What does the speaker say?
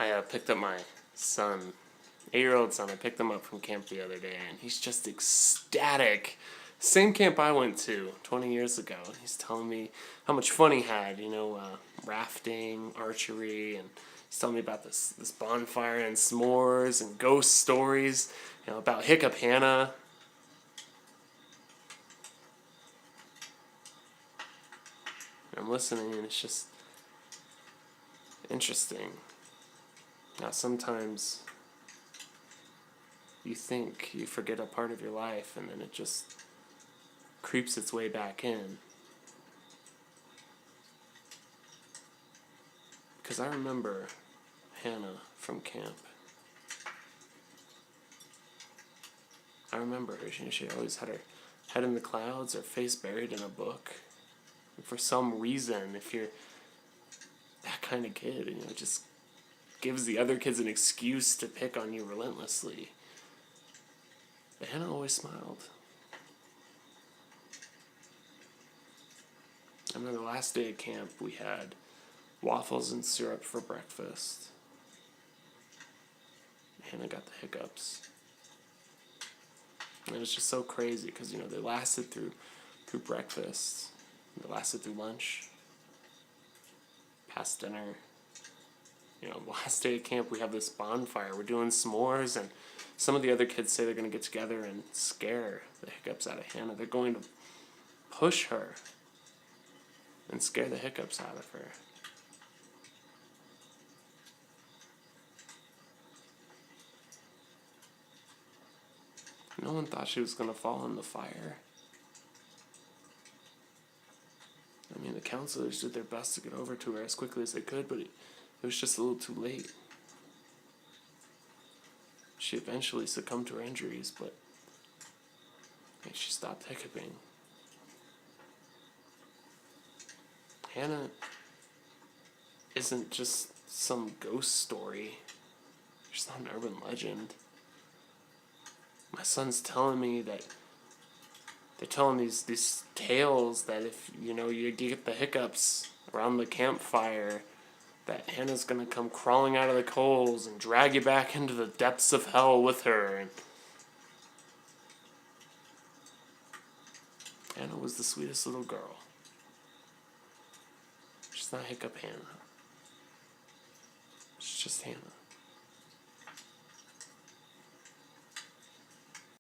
I picked up my son, 8-year-old son. I picked him up from camp the other day, and he's just ecstatic. Same camp I went to 20 years ago. He's telling me how much fun he had, rafting, archery, and he's telling me about this bonfire and s'mores and ghost stories, about Hiccup Hannah. And I'm listening, and it's just interesting. Now, sometimes you think you forget a part of your life, and then it just creeps its way back in. Because I remember Hannah from camp. I remember her. She always had her head in the clouds, her face buried in a book. And for some reason, if you're that kind of kid, it just gives the other kids an excuse to pick on you relentlessly. But Hannah always smiled. I remember the last day of camp, we had waffles and syrup for breakfast. Hannah got the hiccups. And it was just so crazy because, they lasted through breakfast. They lasted through lunch. Past dinner. The last day of camp, we have this bonfire. We're doing s'mores, and some of the other kids say they're going to get together and scare the hiccups out of Hannah. They're going to push her and scare the hiccups out of her. No one thought she was going to fall in the fire. The counselors did their best to get over to her as quickly as they could, but it was just a little too late. She eventually succumbed to her injuries, but she stopped hiccuping. Hannah isn't just some ghost story. She's not an urban legend. My son's telling me that they're telling these tales that if, you get the hiccups around the campfire, that Hannah's going to come crawling out of the coals and drag you back into the depths of hell with her. And Hannah was the sweetest little girl. She's not Hiccup Hannah. She's just Hannah.